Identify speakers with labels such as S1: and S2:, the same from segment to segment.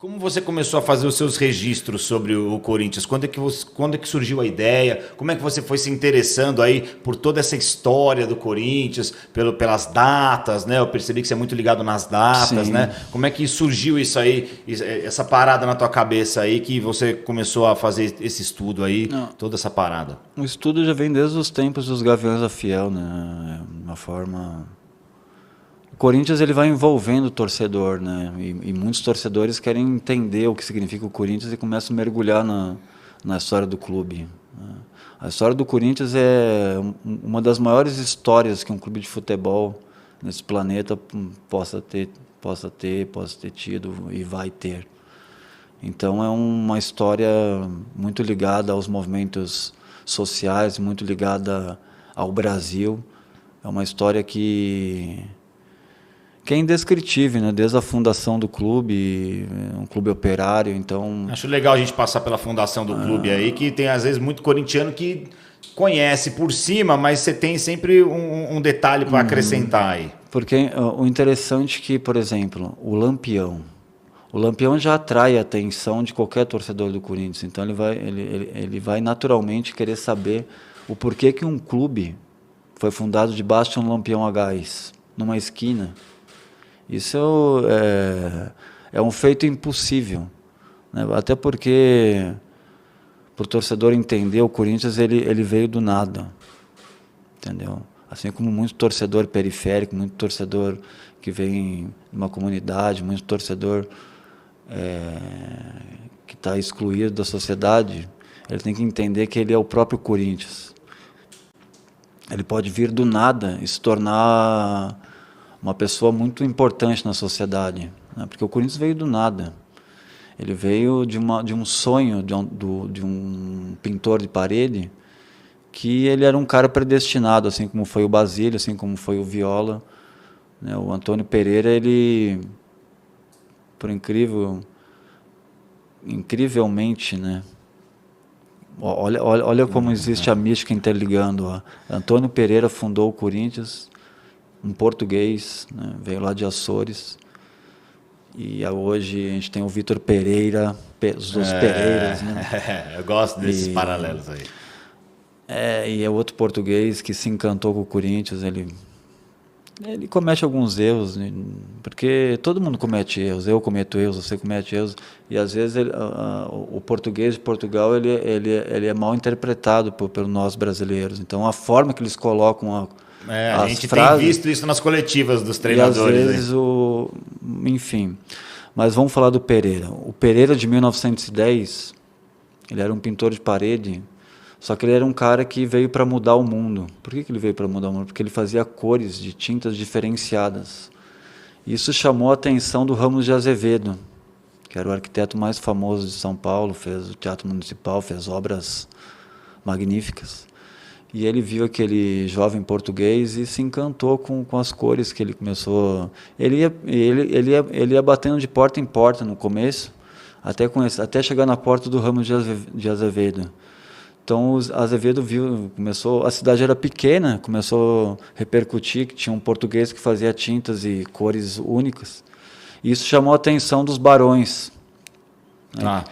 S1: Como você começou a fazer os seus registros sobre o Corinthians? Quando é que surgiu a ideia? Como é que você foi se interessando aí por toda essa história do Corinthians, pelas datas, né? Eu percebi que você é muito ligado nas datas,
S2: Sim.
S1: né? Como é que surgiu isso aí, essa parada na tua cabeça aí, que você começou a fazer esse estudo aí,
S2: Não,
S1: toda essa parada?
S2: o estudo já vem desde os tempos dos Gaviões da Fiel, né? Uma forma. O Corinthians ele vai envolvendo o torcedor, né? E muitos torcedores querem entender o que significa o Corinthians e começam a mergulhar na história do clube, né? A história do Corinthians é uma das maiores histórias que um clube de futebol nesse planeta possa ter tido e vai ter. Então é uma história muito ligada aos movimentos sociais, muito ligada ao Brasil. É uma história que é indescritível, né? Desde a fundação do clube, um clube operário, então...
S1: Acho legal a gente passar pela fundação do clube aí, que tem às vezes muito corintiano que conhece por cima, mas você tem sempre um detalhe para acrescentar aí.
S2: Porque o interessante é que, por exemplo, o Lampião já atrai a atenção de qualquer torcedor do Corinthians, então ele vai naturalmente querer saber o porquê que um clube foi fundado debaixo de um lampião a gás, numa esquina. Isso é um feito impossível, né? Até porque, para o torcedor entender, o Corinthians ele veio do nada, entendeu? Assim como muito torcedor periférico, muito torcedor que vem de uma comunidade, muito torcedor que está excluído da sociedade, ele tem que entender que ele é o próprio Corinthians. Ele pode vir do nada e se tornar uma pessoa muito importante na sociedade, né? Porque o Corinthians veio do nada. Ele veio de um sonho de um pintor de parede, que ele era um cara predestinado, assim como foi o Basílio, assim como foi o Viola, né? O Antônio Pereira, ele, por incrivelmente, né? Olha como existe a mística interligando. Ó. Antônio Pereira fundou o Corinthians, um português, né? Veio lá de Açores. E hoje a gente tem o Vitor Pereira, os dois Pereiras, né?
S1: Eu gosto desses paralelos aí.
S2: E é outro português que se encantou com o Corinthians. Ele comete alguns erros, né? Porque todo mundo comete erros. Eu cometo erros, você comete erros. E às vezes o português de Portugal ele é mal interpretado por nós brasileiros. Então a forma que eles colocam
S1: A
S2: as
S1: gente
S2: frases,
S1: tem visto isso nas coletivas dos
S2: e
S1: treinadores.
S2: às vezes enfim. Mas vamos falar do Pereira. O Pereira de 1910, ele era um pintor de parede, só que ele era um cara que veio para mudar o mundo. Por que ele veio para mudar o mundo? Porque ele fazia cores de tintas diferenciadas. Isso chamou a atenção do Ramos de Azevedo, que era o arquiteto mais famoso de São Paulo, fez o Teatro Municipal, fez obras magníficas. E ele viu aquele jovem português e se encantou com as cores que ele começou. Ele ia batendo de porta em porta no começo, até chegar na porta do Ramos de Azevedo. Então, Azevedo viu, a cidade era pequena, começou a repercutir que tinha um português que fazia tintas e cores únicas. E isso chamou a atenção dos barões, né?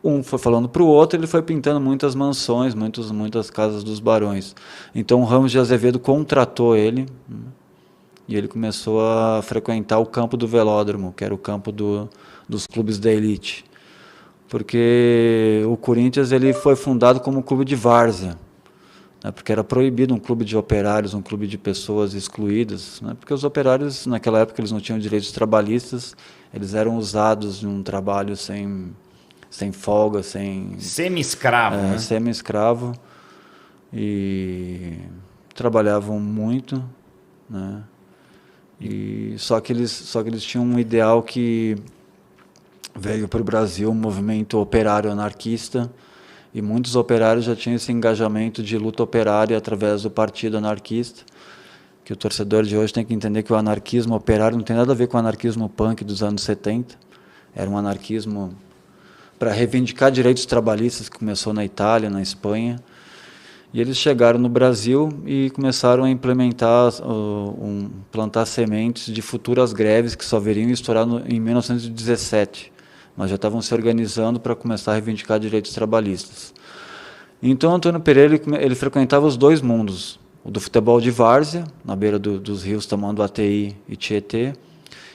S2: Um foi falando para o outro, ele foi pintando muitas mansões, muitas casas dos barões. Então, o Ramos de Azevedo contratou ele, né? E ele começou a frequentar o campo do Velódromo, que era o campo dos clubes da elite. Porque o Corinthians ele foi fundado como um clube de várzea, né? Porque era proibido um clube de operários, um clube de pessoas excluídas, né? Porque os operários, naquela época, eles não tinham direitos trabalhistas, eles eram usados de um trabalho sem folga,
S1: semi-escravo, né?
S2: Semi-escravo, e trabalhavam muito, né? Só que eles tinham um ideal que veio para o Brasil, um movimento operário anarquista, e muitos operários já tinham esse engajamento de luta operária através do Partido Anarquista, que o torcedor de hoje tem que entender que o anarquismo operário não tem nada a ver com o anarquismo punk dos anos 70, era um anarquismo para reivindicar direitos trabalhistas que começou na Itália, na Espanha, e eles chegaram no Brasil e começaram a implementar, plantar sementes de futuras greves que só viriam estourar em 1917. mas já estavam se organizando para começar a reivindicar direitos trabalhistas. Então, Antônio Pereira ele frequentava os dois mundos, o do futebol de várzea, na beira dos rios Tamanduateí e Tietê,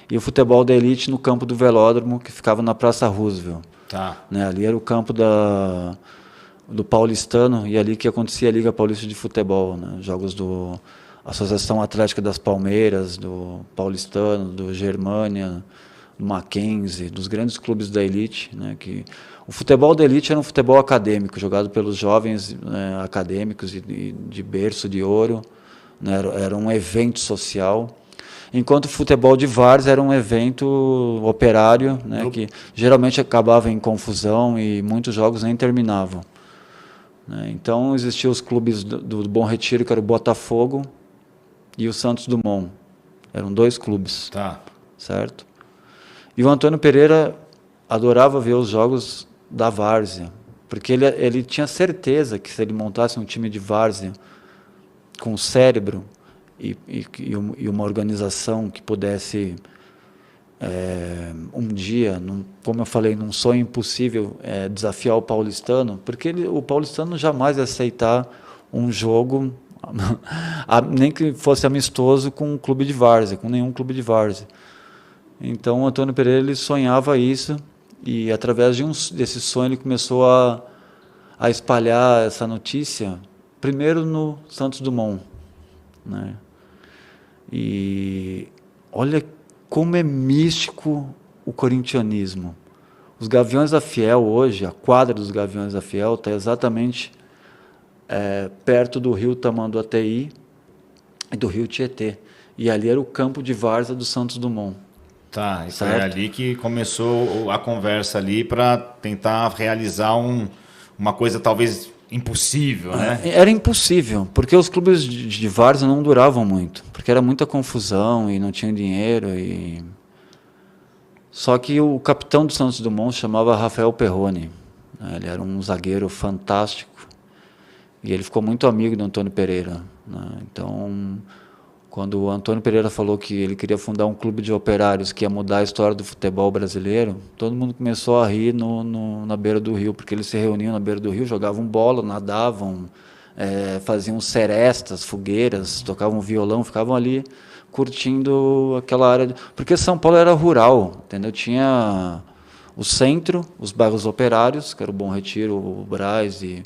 S2: e o futebol da elite no campo do Velódromo, que ficava na Praça Roosevelt.
S1: Tá.
S2: Né, ali era o campo do Paulistano, e ali que acontecia a Liga Paulista de Futebol, né, jogos do Associação Atlética das Palmeiras, do Paulistano, do Germânia, do Mackenzie, dos grandes clubes da elite, né, que o futebol da elite era um futebol acadêmico, jogado pelos jovens acadêmicos de berço de ouro, né, era um evento social, enquanto o futebol de várzea era um evento operário, né, que geralmente acabava em confusão e muitos jogos nem terminavam. Né. Então existiam os clubes do Bom Retiro, que era o Botafogo, e o Santos Dumont. Eram dois clubes.
S1: Tá.
S2: Certo? E o Antônio Pereira adorava ver os jogos da várzea, porque ele tinha certeza que se ele montasse um time de várzea com cérebro e uma organização que pudesse, um dia, como eu falei, num sonho impossível, desafiar o paulistano, porque o paulistano jamais ia aceitar um jogo, nem que fosse amistoso, com um clube de várzea, com nenhum clube de várzea. Então, o Antônio Pereira ele sonhava isso, e através desse sonho ele começou a espalhar essa notícia, primeiro no Santos Dumont, né? E olha como é místico o corintianismo. Os Gaviões da Fiel hoje, a quadra dos Gaviões da Fiel está exatamente perto do rio Tamanduateí e do rio Tietê. E ali era o campo de várzea do Santos Dumont.
S1: Tá, e foi ali que começou a conversa ali para tentar realizar uma coisa talvez impossível, né?
S2: Era impossível, porque os clubes de várzea não duravam muito, porque era muita confusão e não tinha dinheiro. Só que o capitão do Santos Dumont chamava Rafael Perrone, né? Ele era um zagueiro fantástico e ele ficou muito amigo do Antônio Pereira, né? Então, quando o Antônio Pereira falou que ele queria fundar um clube de operários que ia mudar a história do futebol brasileiro, todo mundo começou a rir na beira do rio, porque eles se reuniam na beira do rio, jogavam bola, nadavam, faziam serestas, fogueiras, tocavam violão, ficavam ali curtindo aquela área. Porque São Paulo era rural, entendeu? Tinha o centro, os bairros operários, que era o Bom Retiro, o Brás e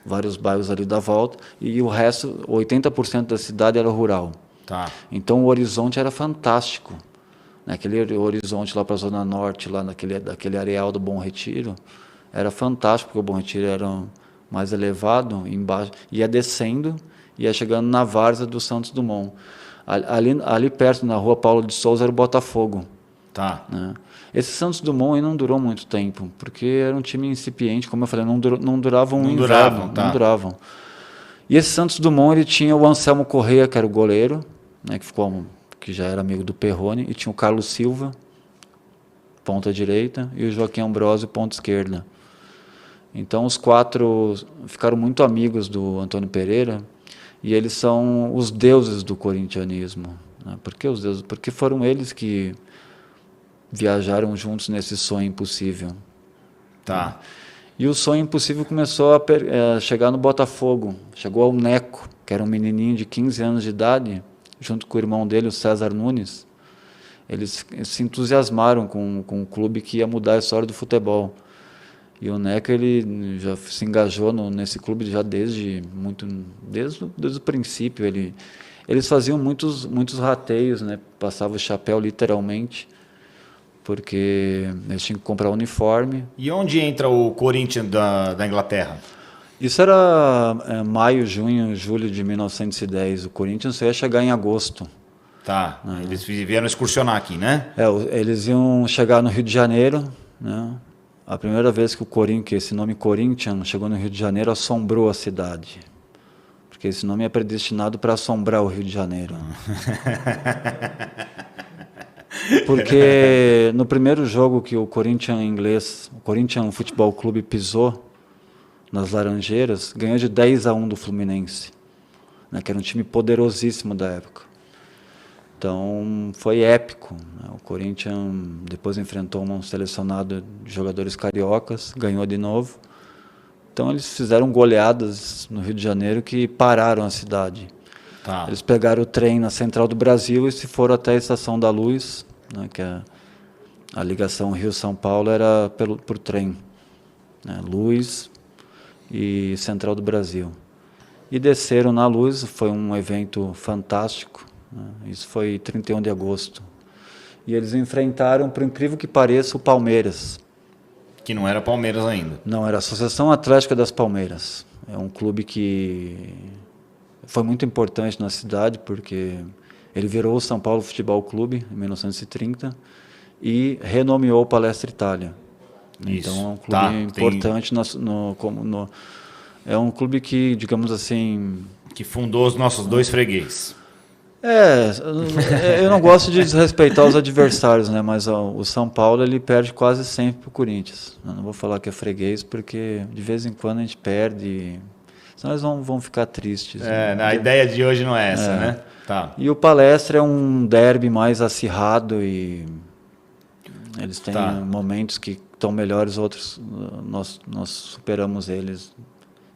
S2: vários bairros ali da volta, e o resto, 80% da cidade era rural.
S1: Tá.
S2: Então o horizonte era fantástico, né? Aquele horizonte lá para a Zona Norte, lá daquele areal do Bom Retiro, era fantástico, porque o Bom Retiro era mais elevado, embaixo, ia descendo, ia chegando na várzea do Santos Dumont. Ali perto, na rua Paulo de Souza, era o Botafogo.
S1: Tá.
S2: Né? Esse Santos Dumont aí não durou muito tempo, porque era um time incipiente, como eu falei, não duravam um inverno, não duravam. E esse Santos Dumont, ele tinha o Anselmo Corrêa, que era o goleiro, né, que já era amigo do Perrone, e tinha o Carlos Silva, ponta direita, e o Joaquim Ambrosio, ponta esquerda. Então os quatro ficaram muito amigos do Antônio Pereira, e eles são os deuses do corintianismo. Né? Por que os deuses? Porque foram eles que viajaram juntos nesse sonho impossível.
S1: Tá.
S2: E o sonho impossível começou a chegar no Botafogo. Chegou ao Neco, que era um menininho de 15 anos de idade, junto com o irmão dele, o César Nunes. Eles se entusiasmaram com um clube que ia mudar a história do futebol. E o Neco ele já se engajou nesse clube já desde o princípio. Eles faziam muitos rateios, né? Passavam o chapéu literalmente, porque eles tinham que comprar uniforme.
S1: E onde entra o Corinthians da Inglaterra?
S2: Isso era maio, junho, julho de 1910. O Corinthians só ia chegar em agosto.
S1: Tá, eles vieram excursionar aqui, né?
S2: Eles iam chegar no Rio de Janeiro, né? A primeira vez que esse nome Corinthians chegou no Rio de Janeiro, assombrou a cidade. Porque esse nome é predestinado para assombrar o Rio de Janeiro. Porque no primeiro jogo que o Corinthians Futebol Clube pisou nas Laranjeiras, ganhou de 10-1 do Fluminense, né, que era um time poderosíssimo da época. Então foi épico, né? O Corinthians depois enfrentou um selecionado de jogadores cariocas, ganhou de novo. Então eles fizeram goleadas no Rio de Janeiro que pararam a cidade.
S1: Tá.
S2: Eles pegaram o trem na Central do Brasil e se foram até a Estação da Luz, né, que a ligação Rio-São Paulo era por trem, né, Luz e Central do Brasil. E desceram na Luz, foi um evento fantástico, né, isso foi 31 de agosto. E eles enfrentaram, por incrível que pareça, o Palmeiras.
S1: Que não era Palmeiras ainda.
S2: Não, era a Associação Atlética das Palmeiras. É um clube que foi muito importante na cidade, porque ele virou o São Paulo Futebol Clube, em 1930, e renomeou o Palestra Itália.
S1: Isso.
S2: Então é um clube importante. É um clube que, digamos assim...
S1: Que fundou os nossos dois freguês.
S2: Eu não gosto de desrespeitar os adversários, né? Mas o São Paulo ele perde quase sempre para o Corinthians. Eu não vou falar que é freguês, porque de vez em quando a gente perde, senão eles vão ficar tristes. Né?
S1: A ideia de hoje não é essa, né? Tá.
S2: E o Palestra é um derby mais acirrado e eles têm momentos que estão melhores, outros nós superamos eles.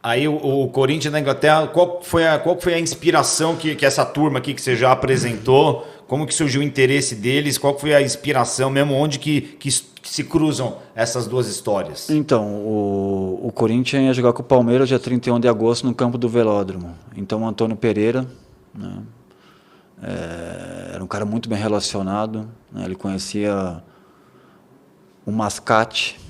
S1: Aí o Corinthians na Inglaterra, qual foi a inspiração que essa turma aqui que você já apresentou? Como que surgiu o interesse deles? Qual foi a inspiração mesmo? Onde que se cruzam essas duas histórias?
S2: Então, o Corinthians ia jogar com o Palmeiras dia 31 de agosto no campo do Velódromo. Então, o Antônio Pereira, né, era um cara muito bem relacionado, né, ele conhecia um mascate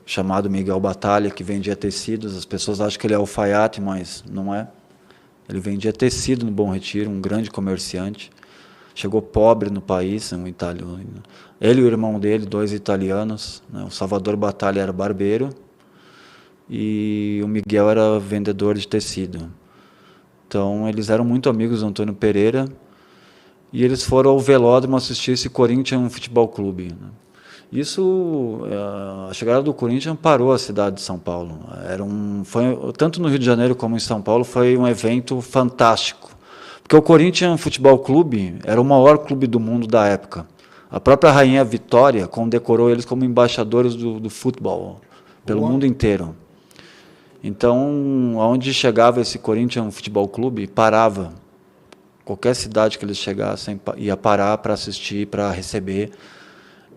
S2: chamado Miguel Batalha, que vendia tecidos. As pessoas acham que ele é alfaiate, mas não é. Ele vendia tecido no Bom Retiro, um grande comerciante. Chegou pobre no país, um italiano. Ele e o irmão dele, 2 italianos. Né? O Salvador Batalha era barbeiro e o Miguel era vendedor de tecido. Então, eles eram muito amigos do Antônio Pereira e eles foram ao Velódromo assistir esse Corinthians Futebol Clube, né? Isso, a chegada do Corinthians parou a cidade de São Paulo. Tanto no Rio de Janeiro como em São Paulo, foi um evento fantástico. Porque o Corinthians Futebol Clube era o maior clube do mundo da época. A própria Rainha Vitória condecorou eles como embaixadores do futebol pelo mundo inteiro. Então, aonde chegava esse Corinthians Futebol Clube, parava. Qualquer cidade que eles chegassem ia parar para assistir, para receber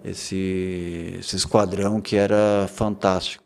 S2: esse esquadrão que era fantástico.